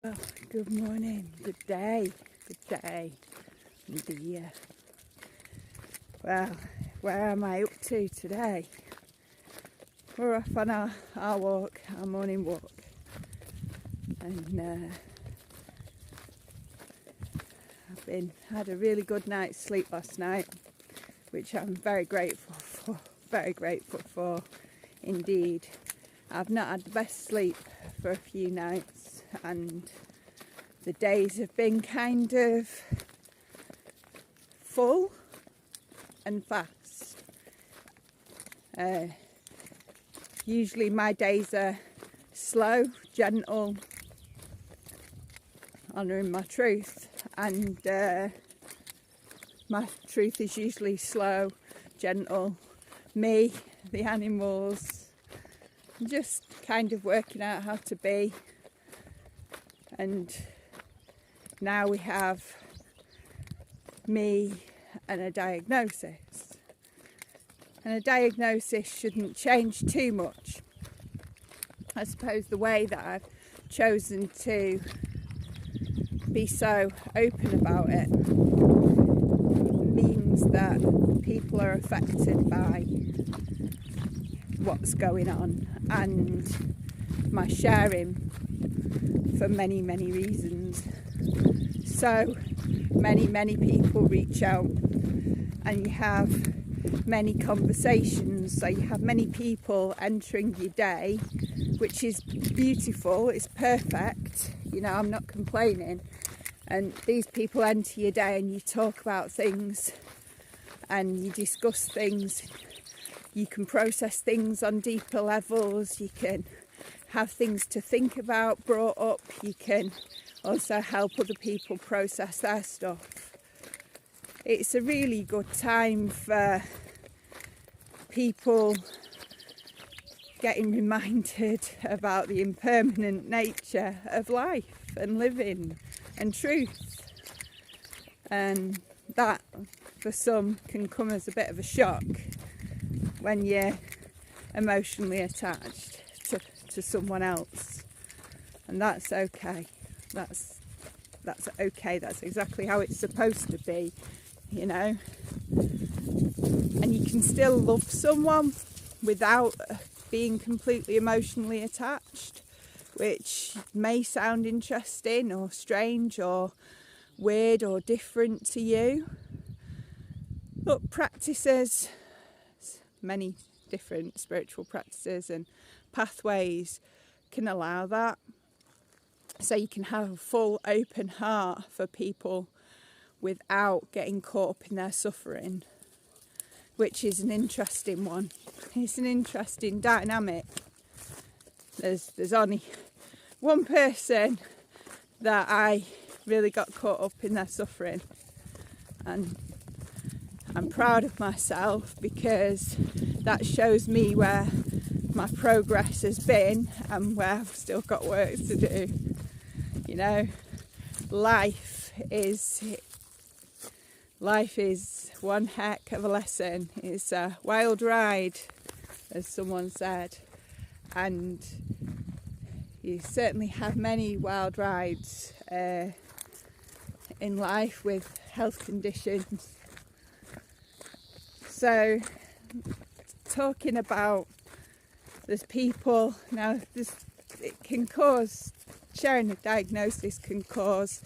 Well, good morning, good day, dear. Well, where am I up to today? We're off on our walk, our morning walk, and had a really good night's sleep last night, which I'm very grateful for indeed. I've not had the best sleep for a few nights, and the days have been kind of full and fast. Usually my days are slow, gentle, honouring my truth, and my truth is usually slow, gentle, me, the animals, just kind of working out how to be. And now we have me and a diagnosis. And a diagnosis shouldn't change too much. I suppose the way that I've chosen to be so open about it means that people are affected by what's going on and my sharing for many reasons. So many people reach out, and you have many conversations, so you have many people entering your day, which is beautiful, it's perfect, I'm not complaining. And these people enter your day and you talk about things and you discuss things. You can process things on deeper levels, you can have things to think about brought up, you can also help other people process their stuff. It's a really good time for people getting reminded about the impermanent nature of life and living and truth. And that, for some, can come as a bit of a shock when you're emotionally attached to someone else, and that's okay. That's okay. That's exactly how it's supposed to be, And you can still love someone without being completely emotionally attached, which may sound interesting or strange or weird or different to you. But practices, many different spiritual practices and pathways can allow that. So you can have a full open heart for people without getting caught up in their suffering, which is an interesting one. It's an interesting dynamic. There's only one person that I really got caught up in their suffering, and I'm proud of myself because that shows me where my progress has been and where I've still got work to do. Life is one heck of a lesson. It's a wild ride, as someone said, and you certainly have many wild rides in life with health conditions. So, talking about there's people now, sharing a diagnosis can cause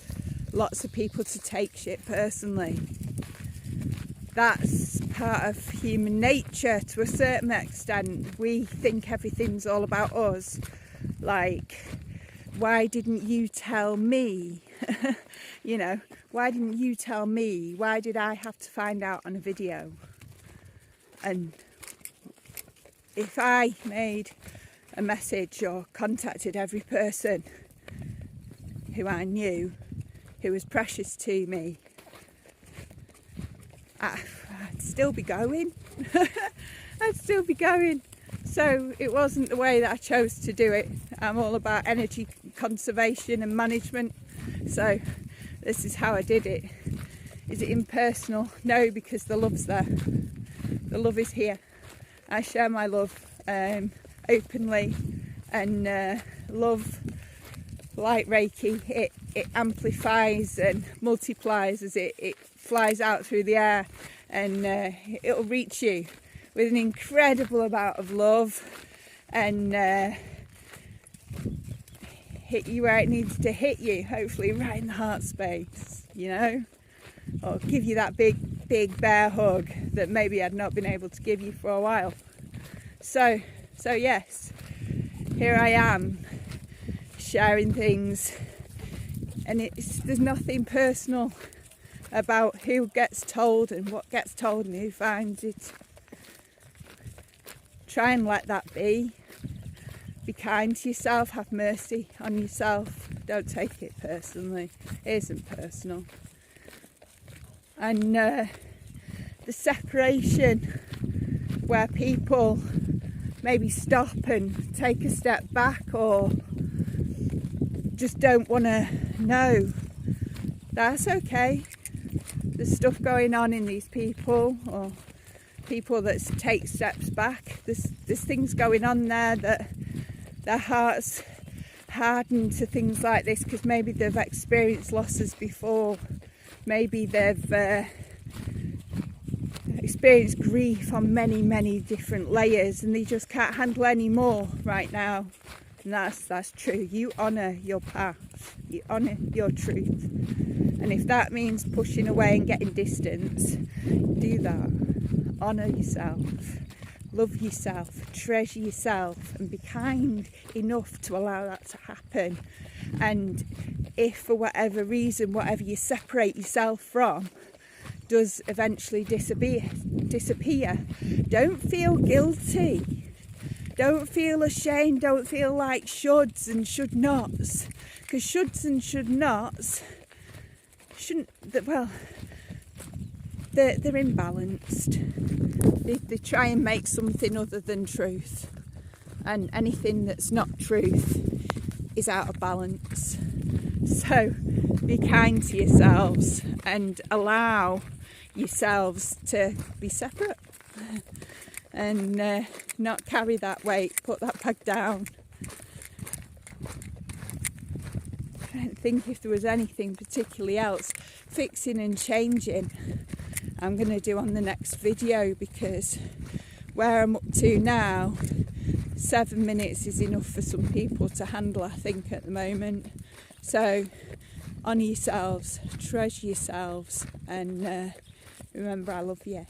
lots of people to take shit personally. That's part of human nature to a certain extent. We think everything's all about us. Like, why didn't you tell me? Why didn't you tell me? Why did I have to find out on a video? And if I made a message or contacted every person who I knew, who was precious to me, I'd still be going. I'd still be going. So it wasn't the way that I chose to do it. I'm all about energy conservation and management. So this is how I did it. Is it impersonal? No, because the love's there. The love is here. I share my love openly, and love light Reiki, it amplifies and multiplies as it flies out through the air, and it'll reach you with an incredible amount of love and hit you where it needs to hit you, hopefully right in the heart space, you know, or give you that big bear hug that maybe I'd not been able to give you for a while. So yes, here I am sharing things, and there's nothing personal about who gets told and what gets told and who finds it. Try and let that be. Be kind to yourself, have mercy on yourself. Don't take it personally. It isn't personal. And the separation where people maybe stop and take a step back or just don't want to know, that's okay. There's stuff going on in these people, or people that take steps back. There's things going on there that their hearts harden to things like this because maybe they've experienced losses before. Maybe they've experienced grief on many different layers, and they just can't handle any more right now. And that's true. You honour your path, you honour your truth, and if that means pushing away and getting distance, do that. Honour yourself, love yourself, treasure yourself, and be kind enough to allow that to happen. And if for whatever reason, whatever you separate yourself from does eventually disappear, don't feel guilty. Don't feel ashamed. Don't feel like shoulds and should nots, because shoulds and should nots they're imbalanced. They try and make something other than truth, and anything that's not truth is out of balance. So be kind to yourselves and allow yourselves to be separate and not carry that weight. Put that bag down. I don't think if there was anything particularly else fixing and changing I'm going to do on the next video, because where I'm up to now, 7 minutes is enough for some people to handle, I think, at the moment. So honour yourselves, treasure yourselves, and remember, I love you.